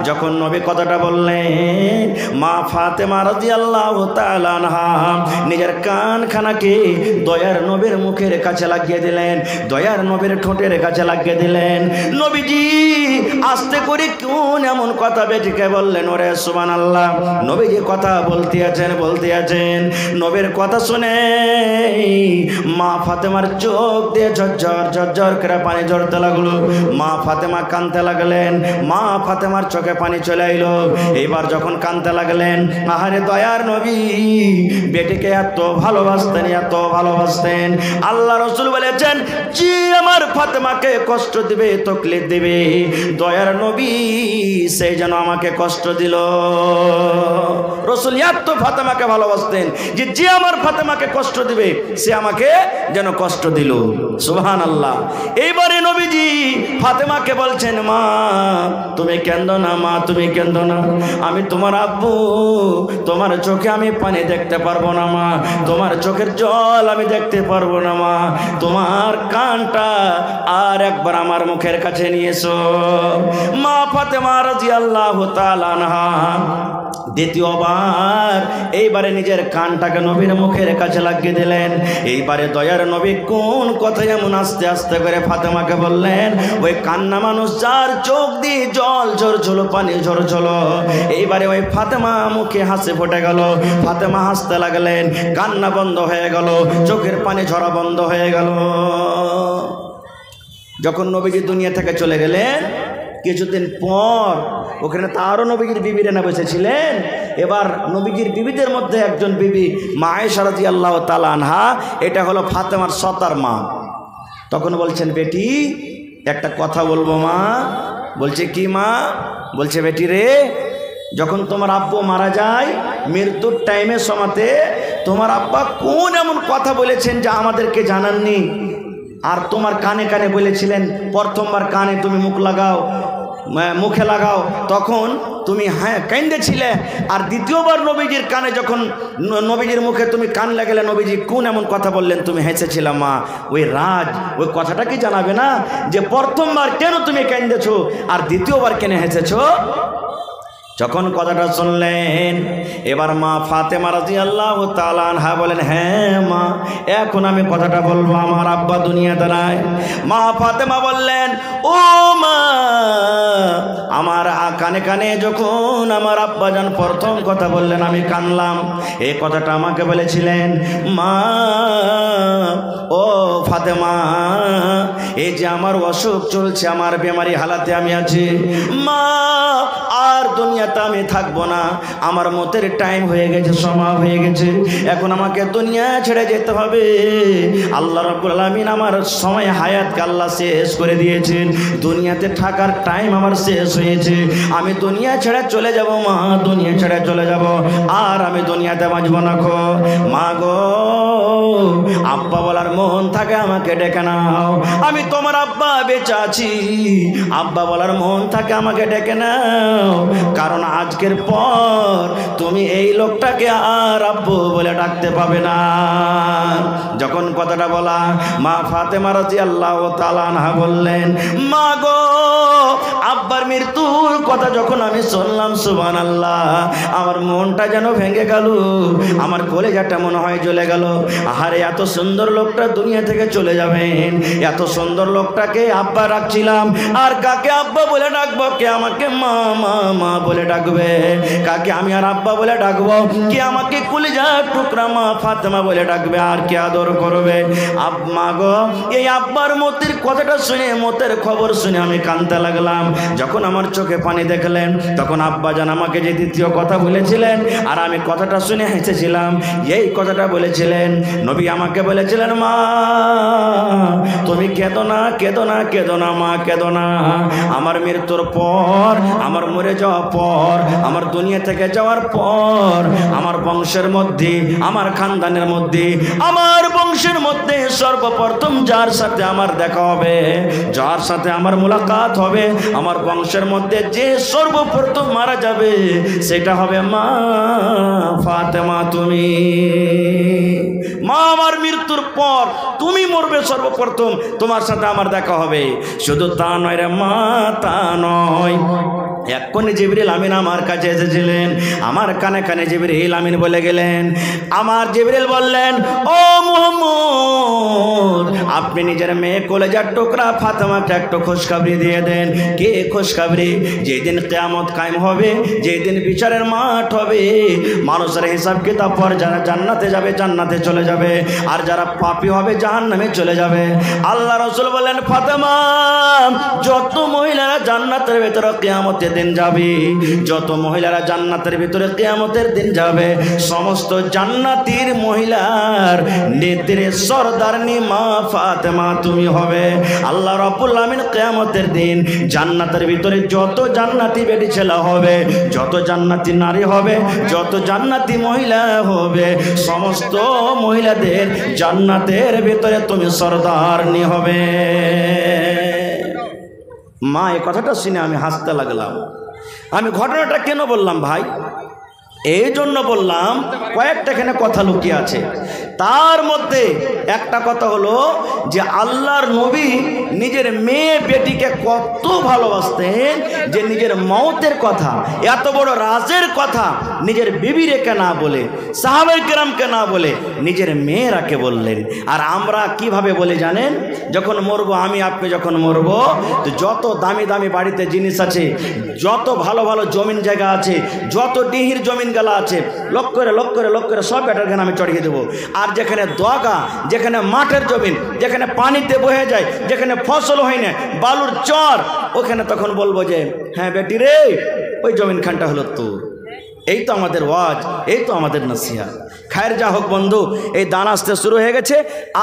যখন নবী কথাটা বললেন, মা ফাতেমা রাদিয়াল্লাহু তাআলা আনহা নিজের কানখানাকে দয়ার নবীর মুখের কাছে লাগিয়ে দিলেন, দয়ার নবীর ঠোঁটের কাছে লাগিয়ে দিলেন। নবীজি আস্তে করে কোন এমন কথা বেটিকে বললেন। ওরে সুবহানাল্লাহ, নবীজি কথা বলতে আছেন, নবীর কথা শুনে মা ফাতেমার চোখ দিয়ে ঝরঝর ঝরঝর করে পানি ঝরতে লাগলো। মা ফাতেমা কাঁদতে লাগলেন, মা ফাতেমার চোখে পানি চলে এলো। এইবার যখন কাঁদতে লাগলেন, আহারে দয়ার নবী বেটিকে এত ভালোবাসতেন। আল্লাহ রাসূল বলেছেন, যে আমার ফাতেমাকে কষ্ট দিবে, তকলিফ দিবে, দয়ার নবী সে যেন আমাকে কষ্ট দিল। রাসূল এত ফাতেমাকে ভালোবাসতেন যে আমার ফাতেমাকে কষ্ট দিবে সে আমাকে যেন কষ্ট দিল। সুবহানাল্লাহ। এইবারে নবীজি ফাতেমাকে বলছেন, মা তুমি কেঁদো না, মা তুমি কেঁদো না, আমি তোমার আব্বু, তোমার চোখে আমি পানি দেখতে পারবো না মা, তোমার চোখের জল আমি দেখতে পারবো না মা, তোমার কানটা আর একবার আমার মুখের কাছে নিয়ে এসো। মা ফাতেমা রাদিয়াল্লাহু তাআলা আনহা দ্বিতীয়বার এইবারে নিজের কানটাকে নবীর মুখের কাছে লাগিয়ে দিলেন। এইবারে দয়ার নবী কোন কথা এমন আস্তে আস্তে করে ফাতেমাকে বললেন, ওই কান্না মানুষ যার চোখ দিয়ে জল ঝরছিল, পানি ঝরছিল, এইবারে ওই ফাতেমা মুখে হাসি ফুটে গেল। ফাতেমা হাসতে লাগলেন, কান্না বন্ধ হয়ে গেল, চোখের পানি ঝরা বন্ধ হয়ে গেল। যখন নবীজি দুনিয়া থেকে চলে গেলেন, কিছুদিন পর ওখানে তারও নবীজির বিবিরা না বসেছিলেন। এবার নবীজির বিবিদের মধ্যে একজন বিবি মা আয়েশা রাদিয়াল্লাহু তাআলা আনহা, এটা হলো ফাতেমার সতার মা। তখন বলছেন, বেটি একটা কথা বলবো মা। বলছে, কি মা? বলছে, বেটি রে, যখন তোমার আব্বু মারা যায়, মৃত্যুর টাইমের সময়তে তোমার আব্বা কোন এমন কথা বলেছেন যা আমাদেরকে জানাননি? আর তোমার কানে কানে বলেছিলেন, প্রথমবার কানে তুমি মুখে লাগাও, তখন তুমি হ্যাঁ কাঁদেছিলে। আর দ্বিতীয়বার নবীজির কানে যখন নবীজির মুখে তুমি কান লাগালে, নবীজি কোন এমন কথা বললেন তুমি হেসেছিলাম মা? ওই ওই কথাটা কি জানাবে না যে প্রথমবার কেন তুমি কাঁদেছো আর দ্বিতীয়বার কেন হেসেছো? যখন কথাটা শুনলেন, এবার মা ফাতেমা রাদিয়াল্লাহু তাআলা আনহা বলেন, হ্যাঁ মা, এখন আমি কথাটা বলবো, আমার আব্বা দুনিয়াতে নাই। মা ফাতেমা বললেন, ও মা, আমার কানে কানে যখন আমার আব্বা জান প্রথম কথা বললেন আমি কানলাম। এই কথাটা আমাকে বলেছিলেন, মা ও ফাতেমা, এই যে আমার অসুখ চলছে, আমার বেমারি হালাতে আমি আছি মা, আর দুনিয়াতে আমি থাকবো না, আমার মতের টাইম হয়ে গেছে, সময় হয়ে গেছে, এখন আমাকে দুনিয়া ছেড়ে যেতে হবে। আল্লাহ রাব্বুল আলামিন আমার সময় হায়াতকে আল্লাহ শেষ করে দিয়েছেন, দুনিয়াতে থাকার টাইম আমার শেষ হয়েছে, আমি দুনিয়া ছেড়ে চলে যাব মা, দুনিয়া ছেড়ে চলে যাব, আর আমি দুনিয়াতে বাঁচবো না গো মা গো। আব্বা বলার মন থাকে আমাকে ডেকে নাও, আমি তোমার আব্বা বেঁচে আছি, আব্বা বলার মন থাকে আমাকে ডেকে নাও, কারণ আজকের পর তুমি এই লোকটাকে আর আব্বু বলে ডাকতে পাবে না। যখন কথাটা বলা, মা ফাতেমা রাদিয়াল্লাহু তাআলা আনহা বললেন, মা গো, আব্বার মৃত্যুর কথা যখন আমি শুনলাম, সুবহানাল্লাহ, আমার মনটা যেন ভেঙে গেল, আমার কলেজাটা মনে হয় জ্বলে গেল। আহারে, এত সুন্দর লোকটা দুনিয়া থেকে চলে যাবেন, এত সুন্দর লোকটাকে আব্বা রাখছিলাম, আর কাকে আব্বা বলে ডাকবো? কে আমাকে মা মা মা বলে ডাকবে? কাকে আমি আর আব্বা বলে ডাকবো? কে আমাকে কলিজার টুকরা মা ফাতেমা বলে ডাকবে? আর কে আদর করবে? মা গো, এই আব্বার মতের কথাটা শুনে, মতের খবর শুনে আমি কাঁদতে লাগলাম। যখন আমার চোখে পানি দেখলেন, তখন আব্বা জান আমাকে যে দ্বিতীয় কথা বলেছিলেন, আর আমি কথাটা শুনে হেসেছিলাম, এই কথাটা বলেছিলেন, নবী আমাকে বলেছিলেন, মা তুমি কেঁদো না, কেঁদো না, কেঁদো না মা, কেঁদো না। আমার মৃত্যুর পর, আমার মরে যাওয়ার পর, আমার দুনিয়া থেকে যাওয়ার পর, আমার বংশের মধ্যে, আমার খানদানের মধ্যে, আমার বংশের মধ্যে সর্বপ্রথম যার সাথে আমার দেখা হবে, যার সাথে আমার মুলাকাত হবে, আমার বংশের মধ্যে যে সর্বপ্রথম মারা যাবে সেটা হবে মা ফাতেমা। তুমি মা, আমার মৃত্যুর পর তুমি মরবে সর্বপ্রথম, তোমার সাথে আমার দেখা হবে। শুধু তা নয় রে মা, তা নয়, এক্ষুনি জিবরিল আমিন আমার কাছে এসেছিলেন, আমার কানে কানে জিবরিল আমিন বলে গেলেন, আমার জিবরিল বললেন, ও মুহাম্মদ, আপনি নিজের মেয়ে কলেজার টুকরা ফাতেমাকে একটু খুশখবরি দিয়ে দেন। কে খুশখবরি? যেদিন কিয়ামত কায়েম হবে, যেদিন বিচারের মাঠ হবে, মানুষের হিসাব কিতাব পর যারা জান্নাতে যাবে জান্নাতে চলে যাবে, আর যারা পাপী হবে জাহান্নামে চলে যাবে। আল্লাহ রাসূল বলেন, ফাতেমা, যত মহিলারা জান্নাতের ভিতরে কিয়ামতের দিন যাবে, যত মহিলারা জান্নাতের ভিতরে কিয়ামতের দিন যাবে, সমস্ত জান্নাতীর মহিলার নেত্রী সরদারনি মা ফাতেমা তুমি হবে। আল্লাহ রাব্বুল আমিন কিয়ামতের দিন জান্নাতের ভিতরে যত জান্নাতি বেটি ছেলে হবে, যত জান্নাতি নারী হবে, যত জান্নাতি মহিলা হবে, সমস্ত মহিলাদের জান্নাতের ভিতরে তুমি সরদারনি হবে। মা, এই কথাটা শুনে আমি হাসতে লাগলাম। আমি ঘটনাটা কেন বললাম ভাই? এই জন্য বললাম, কয়েকটা এখানে কথা লুকিয়ে আছে। তার মধ্যে একটা কথা হলো যে আল্লাহর নবী নিজের মেয়ে বেটিকে কত ভালোবাসতেন যে নিজের মওতের কথা, এত বড় রাজের কথা নিজের বিবি রেখে না বলে, সাহাবায়ে কেরামকে না বলে নিজের মেয়েরাকে বললেন। আর আমরা কিভাবে বলে জানেন? যখন মরবো, আমি আপনি যখন মরবো, তো যত দামি দামি বাড়িতে জিনিস আছে, যত ভালো ভালো জমিন জায়গা আছে, যত ডিহির জমিন গালা আছে, লক্ষ করে লক্ষ করে লক্ষ করে সব বেটার ঘানে আমি চড়িয়ে দেবো। আর যেখানে দোয়াগা, যেখানে মাঠের জমিন, যেখানে পানিতে বহে যায়, যেখানে ফসল হয় না, বালুর চর, ওখানে তখন বলবো যে হ্যাঁ বেটি রে, ওই জমিন খানটা হলো তোর। এই তো আমাদের ওয়াজ, এই তো আমাদের নসিহত। খায়ের যা হোক বন্ধু, এই দান আসতে শুরু হয়ে গেছে।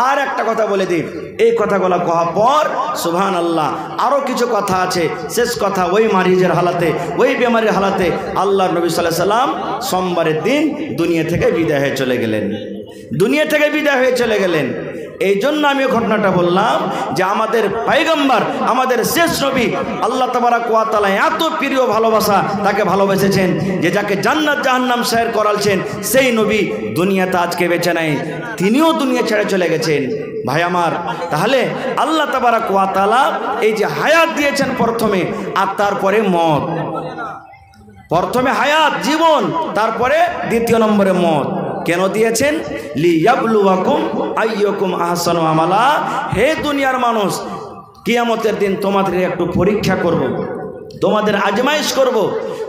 আর একটা কথা বলে দিই, এই কথাগুলো কহা পর সুবহানাল্লাহ আরও কিছু কথা আছে। শেষ কথা, ওই মারিজের হালাতে, ওই বেমারির হালাতে আল্লাহর নবী সাল্লাল্লাহু আলাইহি সাল্লাম সোমবারের দিন দুনিয়া থেকে বিদায় হয়ে চলে গেলেন, দুনিয়া থেকে বিদায় হয়ে চলে গেলেন। এই জন্য আমি ঘটনাটা বললাম যে আমাদের পয়গম্বর, আমাদের শেষ নবী, আল্লাহ তাবারক ওয়া তাআলা এত প্রিয় ভালোবাসা তাকে ভালোবেসেছেন যে যাকে জান্নাত জাহান্নাম শেয়ার করালছেন, সেই নবী দুনিয়াতে আজকে বেঁচে নাই, তিনিও দুনিয়া ছেড়ে চলে গেছেন। ভাই আমার, তাহলে আল্লাহ তাবারক ওয়া তাআলা এই যে হায়াত দিয়েছেন প্রথমে, আর তারপরে মত। প্রথমে হায়াত জীবন, তারপরে দ্বিতীয় নম্বরে মত। কেন দিয়েছেন? লিয়াবলুয়াকুম আইয়ুকুম আহসানু আমালা। হে দুনিয়ার মানুষ, কিয়ামতের দিন তোমাদের একটু পরীক্ষা করব, তোমাদের আজমাইশ করব,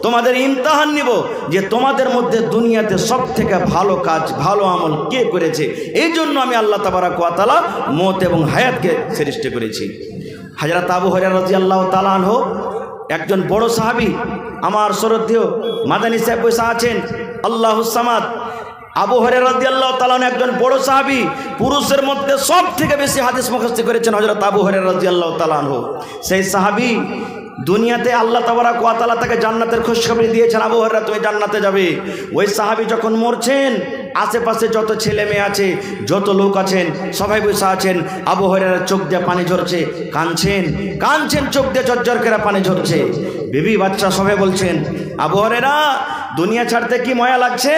তোমাদের ইমতিহান নিব যে তোমাদের মধ্যে দুনিয়াতে সব থেকে ভালো কাজ, ভালো আমল কে করেছে। এই জন্য আমি আল্লাহ তাবারক ওয়া তাআলা মত এবং হায়াতকে সৃষ্টি করেছি। হযরত আবু হুরায়রা রাদিয়াল্লাহু তাআলা আনহু একজন বড় সাহাবী, আমার শ্রদ্ধেয় মাদানী সাহেব বসে আছেন, আল্লাহুস সামাদ। আবু হুরায়রা রাদিয়াল্লাহু তাআলা একজন বড় সাহাবী, পুরুষের মধ্যে সব থেকে বেশি হাদিস মুখস্থ করেছেন হযরত আবু হুরায়রা রাদিয়াল্লাহু তাআলা আনহু। সেই সাহাবী দুনিয়াতে আল্লাহ তাবারক ওয়া তাআলা তাকে জান্নাতের খুশখবরি দিয়েছেন, আবু হুরায়রা তুমি জান্নাতে যাবে। ওই সাহাবী যখন মরছেন, আশেপাশে যত ছেলে মেয়ে আছে, যত লোক আছেন, সবাই বসে আছেন। আবু হুরায়রার চোখ দিয়ে পানি ঝরছে, কাঁদছেন, কাঁদছেন, চোখ দিয়ে ঝরঝর করে পানি ঝরছে। বিবি বাচ্চা সবাই বলছেন, আবু হুরায়রা দুনিয়া ছাড়তে কি মায়া লাগছে?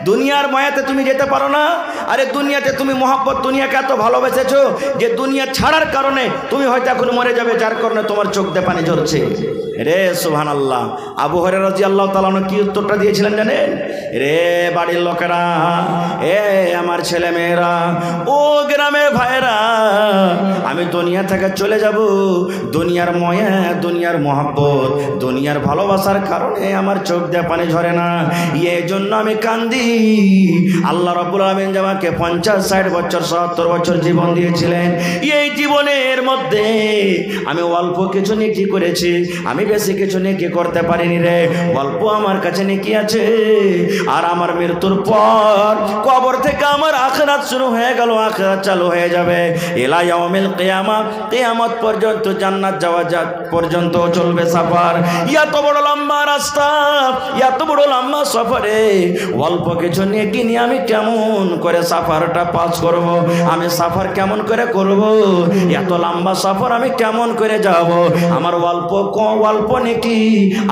দুনিয়ার মায়াতে তুমি যেতে পারো না? আরে দুনিয়াতে তুমি মহব্বত, দুনিয়াকে এত ভালোবেসেছো যে দুনিয়া ছাড়ার কারণে তুমি হয়তো এখন মরে যাবে, যার কারণে তোমার চোখ দিয়ে পানি ঝরছে। রে সুবহানাল্লাহ। আবু হুরায়রা রাদিয়াল্লাহু তাআলা কি উত্তরটা দিয়েছিলেন জানেন? রে বাড়ির লোকেরা, এ আমার ছেলে মেয়েরা, ও গ্রামের ভাইরা, আমি দুনিয়া থেকে চলে যাব, দুনিয়ার মায়া, দুনিয়ার মহব্বত, দুনিয়ার ভালোবাসার কারণে আমার চোখ দিয়ে পানি ঝরে না, এই জন্য আমি কান্দি। আল্লাহ রাব্বুল আলামিন আমাকে 50, 60 বছর, 70 বছর জীবন দিয়েছিলেন। এই জীবনের মধ্যে আমি অল্প কিছু নেকি করেছি, আমি আমি বেশি কিছু নেকি করতে পারিনি রে, অল্প আমার কাছে নেকি আছে। আর আমার মৃত্যুর পর কবর থেকে আমার আখিরাত শুরু হয়ে গেল, আখিরাত চালু হয়ে যাবে ইলা ইয়াউমিল কিয়ামত, কিয়ামত পর্যন্ত জান্নাত যাওয়া পর্যন্ত চলবে সফর। এত বড় লম্বা রাস্তা, এত বড় লম্বা সফরে অল্প কিছু নেকি নিয়ে আমি কেমন করে সফরটা পাস করব? আমি সফর কেমন করে করব? এত লম্বা সফর আমি কেমন করে যাব? আমার অল্প নেকি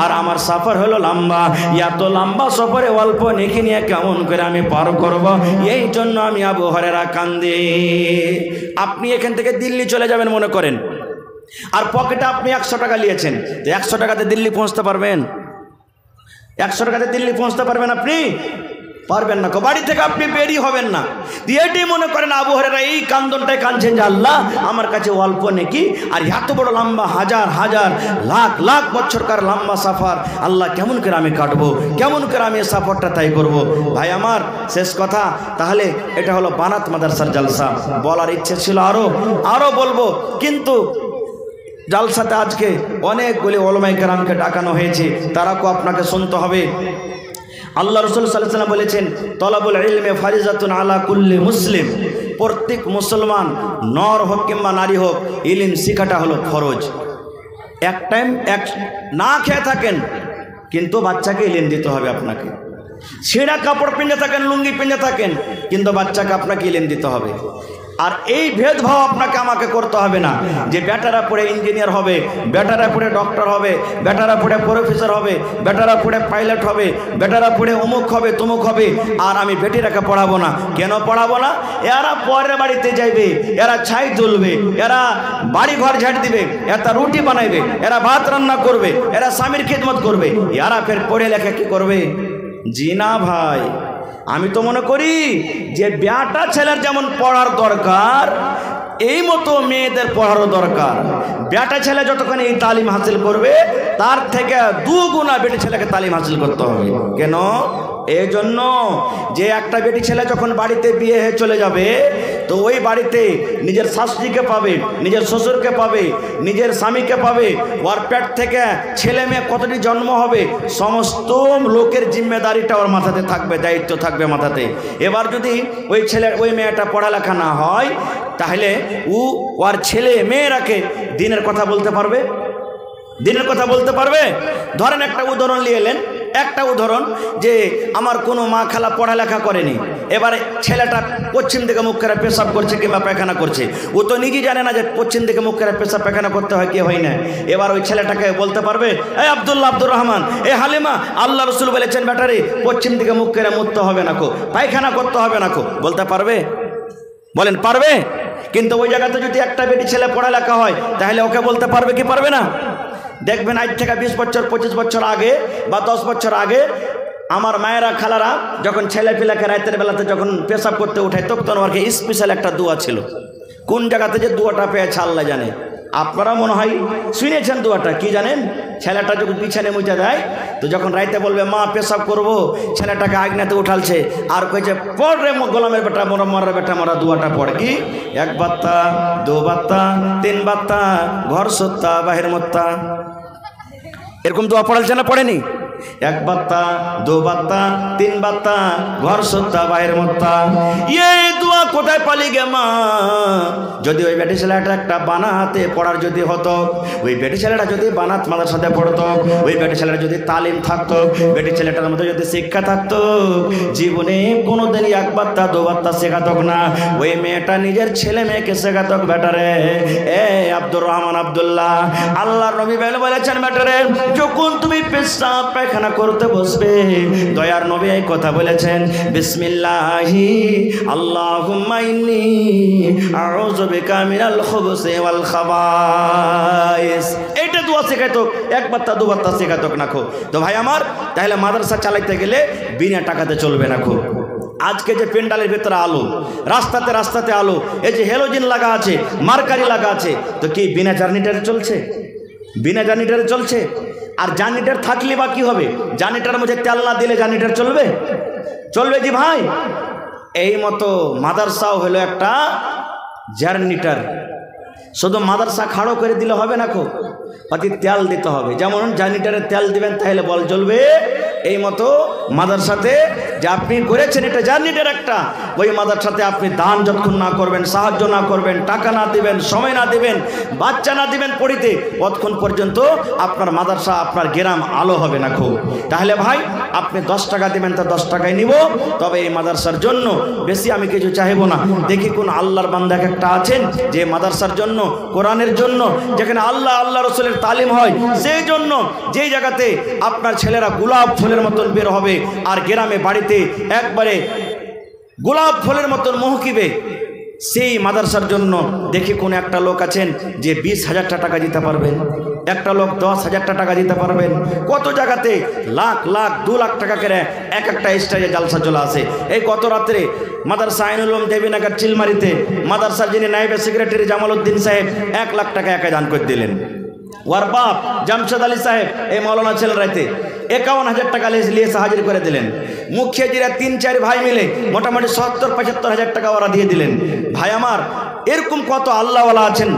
আর আমার সফর হলো লম্বা, এত লম্বা সফরে অল্প নেকি নিয়ে কেমন করে আমি পার করব? এই জন্য আমি আবু হুরায়রা কান্দি। আপনি এখান থেকে দিল্লি চলে যাবেন মনে করেন, আর পকেটে আপনি 100 টাকা নিয়েছেন, 100 টাকাতে দিল্লি পৌঁছতে পারবেন? 100 টাকাতে দিল্লি পৌঁছতে পারবেন আপনি? পারবেন না। বাড়ি থেকে আপনি বেরিয়ে হবেন না। এটাই মনে করেন আবু হুরায়রা এই কান্দনটাই কাঁদছেন যে আল্লাহ আমার কাছে অল্প নেকি আর এত বড় লম্বা হাজার হাজার লাখ লাখ বছরকার লম্বা সফর আল্লাহ কেমন করে আমি কাটবো, কেমন করে আমি এই সফরটা তাই করব? ভাই আমার শেষ কথা, তাহলে এটা হলো বানাত মাদ্রাসার জলসা। বলার ইচ্ছে ছিল আরো বলবো, কিন্তু জলসাতে আজকে অনেকগুলি উলামায়ে কেরামকে ডাকানো হয়েছে, তারাকেও আপনাকে শুনতে হবে। আল্লাহ রাসূল সাল্লাল্লাহু আলাইহি ওয়াসাল্লাম বলেছেন তলাবুল ইলমি ফারিজাতুন আলা কুল্লি মুসলিম, প্রত্যেক মুসলমান নর হোক কিংবা নারী হোক ইলম শিখাটা হলো ফরজ। এক টাইম না খেয়ে থাকেন কিন্তু বাচ্চাকে ইলম দিতে হবে আপনাকে। ছেঁড়া কাপড় পিঁধে থাকেন, লুঙ্গি পিঁধে থাকেন, কিন্তু বাচ্চাকে আপনাকে ইলম দিতে হবে। আর এই ভেদভাব আপনাকে আমাকে করতে হবে না যে বেটারা পড়ে ইঞ্জিনিয়ার হবে, বেটারা পড়ে ডক্টর হবে, বেটারা পড়ে প্রফেসর হবে, বেটারা পড়ে পাইলট হবে, বেটারা পড়ে অমুক হবে তমুক হবে, আর আমি বেটিরাকে পড়াবো না। কেন পড়াবো না? এরা পরের বাড়িতে যাইবে, এরা ছাই তুলবে, এরা বাড়ি ঘর ঝাড় দিবে, এরা রুটি বানাইবে, এরা ভাত রান্না করবে, এরা স্বামীর খিদমত করবে, এরা ফের পড়ে লেখা কি করবে? জি না ভাই, আমি তো মনে করি যে বেটা ছেলের যেমন পড়ার দরকার এই মতো মেয়েদের পড়ারও দরকার। বেটা ছেলে যতক্ষণ এই তালিম হাসিল করবে তার থেকে 2 গুণা বেটি ছেলেকে তালিম হাসিল করতে হবে। কেন? এই জন্য যে একটা বেটি ছেলে যখন বাড়িতে বিয়ে হয়ে চলে যাবে তো ওই বাড়িতে নিজের শাশুড়িকে পাবে, নিজের শ্বশুরকে পাবে, নিজের স্বামীকে পাবে, ওর পেট থেকে ছেলে মেয়ে কতটি জন্ম হবে সমস্ত লোকের জিম্মেদারিটা ওর মাথাতে থাকবে, দায়িত্ব থাকবে মাথাতে। এবার যদি ওই মেয়েটা পড়ালেখা না হয় তাহলে ওর ছেলে মেয়েরাকে দিনের কথা বলতে পারবে? দিনের কথা বলতে পারবে? ধরেন একটা উদাহরণ নিয়ে এলেন, একটা উদাহরণ যে আমার কোনো মা খালা পড়ালেখা করেনি, এবারে ছেলেটা পশ্চিম দিকে মুখ করে পেশাব করছে কিংবা পায়খানা করছে, ও তো নিজেই জানে না যে পশ্চিম দিকে মুখ করে পেশাব পায়খানা করতে হয় কি হয় না। এবার ওই ছেলেটাকে বলতে পারবে এই আব্দুল্লাহ, আব্দুর রহমান, এ হালিমা, আল্লাহ রসুল বলেছেন বেটারে পশ্চিম দিকে মুখ করে মুততে হবে না কো, পায়খানা করতে হবে না কো, বলতে পারবে? বলেন পারবে? কিন্তু ওই জায়গাতে যদি একটা বেটি ছেলে পড়ালেখা হয় তাহলে ওকে বলতে পারবে কি পারবে না? দেখবেন আজ থেকে 20 বছর 25 বছর আগে বা 10 বছর আগে আমার মায়েরা খালারা যখন ছেলে পিলাকে রাতের বেলাতে যখন পেশাব করতে উঠায় তখন ওর স্পেশাল একটা দোয়া ছিল। কোন জায়গাতে যে দোয়াটা পেয়েছে আল্লাহ জানে। আপনারা মনে হয় শুনেছেন দোয়াটা, কি জানেন? ছেলেটা যখন পিছনে মুছে দেয় তো যখন রাইতে বলবে মা পেশাব করবো, ছেলেটাকে আগনাতে উঠালছে আর কইছে পড় রে গোলামের বেটা মোরা, মরার বেটা মোরা, দোয়াটা পড় কি? 1 বাত্তা 2 বাত্তা 3 বাত্তা ঘর সত্তা বাহির মত্তা, এরকম দোয়া পড়ালছে না? পড়েনি? 1 বাত্তা 2 বাত্তা 3 বাত্তা ঘর সত্তা বাহির মত্তা। এই দোয়া কোথায় পালি গে মা? যদি ওই বেটি ছেলেটা একটা বানাতে পড়ার যদি হতো, ওই বেটি ছেলেটা যদি বানাত মাদ্রাসাতে পড়তো, ওই বেটি ছেলেটা যদি তালিম থাকতো, বেটি ছেলেটার মধ্যে যদি শিক্ষা থাকতো, জীবনে কোনোদিন 1 বাত্তা 2 বাত্তা শেখাতক না। ওই মেয়েটা নিজের ছেলে মেয়েকে শেখাতক বেটারে। এ আব্দুর রহমান, আব্দুল্লাহ, আল্লাহর নবী বলেছেন বেটারে যখন তুমি পেশাব পায়খানা করতে বসবে, দয়ার নবী এই কথা বলেছেন বিসমিল্লাহি আল্লাহুম্মা ইন্নী আউযু বিকা মিনাল খুবুসি ওয়াল খাবাইস। এইটা দোয়া শেখাতো, 1 বাত্তা 2 বাত্তা শেখাতো না খো। তো ভাই আমার, তাহলে মাদ্রাসা চালাইতে গেলে বিনা টাকাতে চলবে না খো। আজকে যে প্যান্ডালের ভেতরে আলো, রাস্তাতে রাস্তাতে আলো, এই যে হেলোজিন লাগা আছে, মার্কারি লাগা আছে, তো কি বিনা জার্নিটারে চলছে? বিনা জার্নিটারে চলছে। আর জার্নিটার থাকলে বা কি হবে? জার্নিটার মধ্যে তেল না দিলে জার্নিটার চলবে? চলবে জি ভাই। এই মতো মাদ্রাসাও হলো একটা জার্নিটার। শুধু মাদ্রাসা খাড়ো করে দিলে হবে না, খুব অতি তেল দিতে হবে। যেমন জানিটারে তেল দিবেন তাহলে বল জ্বলবে, এই মতো মাদ্রাসাতে যে আপনি করেছেন এটা জার্নিটার একটা, ওই মাদ্রাসাতে আপনি দান যতক্ষণ না করবেন, সাহায্য না করবেন, টাকা না দিবেন, সময় না দিবেন, বাচ্চা না দিবেন পড়িতে, ততক্ষণ পর্যন্ত আপনার মাদ্রাসা, আপনার গ্রাম আলো হবে না খুব। তাহলে ভাই আপনি 10 টাকা দেবেন, তা 10 টাকায় নিব, তবে এই মাদ্রাসার জন্য বেশি আমি কিছু চাইব না। দেখি কোন আল্লাহর বান্দা একটা আছেন যে মাদ্রাসার জন্য, কোরআনের জন্য, যেখানে আল্লাহ রসুলের তালিম হয়, সেই জন্য যেই জায়গাতে আপনার ছেলেরা গোলাপ ফুলের মতন বের হবে, আর গ্রামে বাড়িতে একবারে গোলাপ ফুলের মতন মহকিবে, সেই মাদ্রাসার জন্য দেখি কোন একটা লোক আছেন যে 20,000 টাকা দিতে পারবেন, একটা লোক 10,000 টাকা দিতে পারবেন। কত জায়গাতে লাখ লাখ 2 লাখ টাকা করে এক একটা স্টেজে জালসা চলে আসে। এই গত রাত্রে মাদ্রাসা আইনুল উলুম দেবীনগর চিলমারিতে মাদ্রাসার যিনি নায়েবে সেক্রেটারি জামাল উদ্দিন সাহেব 1 লাখ টাকা একা দান করে দিলেন। ওর বাপ জামশেদ আলী সাহেব এই মৌলানা ছেলে রাইতে 51,000 টাকা নিয়ে হাজির করে দিলেন। মুখিয়াজিরা 3-4 ভাই মিলে মোটামুটি 70-75,000 টাকা ওরা দিয়ে দিলেন। ভাই আমার, এরকম কত আল্লাহওয়ালা আছেন,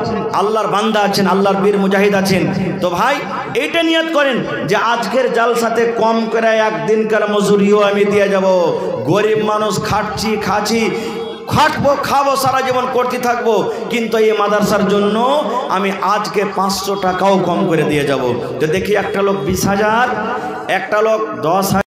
আল্লাহর বান্দা আছেন, আল্লাহর বীর মুজাহিদ আছেন। তো ভাই এইটা নিয়ত করেন যে আজকের জালসাতে কম করে একদিনকার মজুরিও আমি দিয়ে যাব। গরিব মানুষ, খাচ্ছি খাটবো, খাবো, সারা জীবন করতে থাকবো, কিন্তু এই মাদ্রাসার জন্য আমি আজকে 500 টাকাও কম করে দিয়ে যাব। তো দেখি একটা লোক 20,000, একটা লোক 10,000।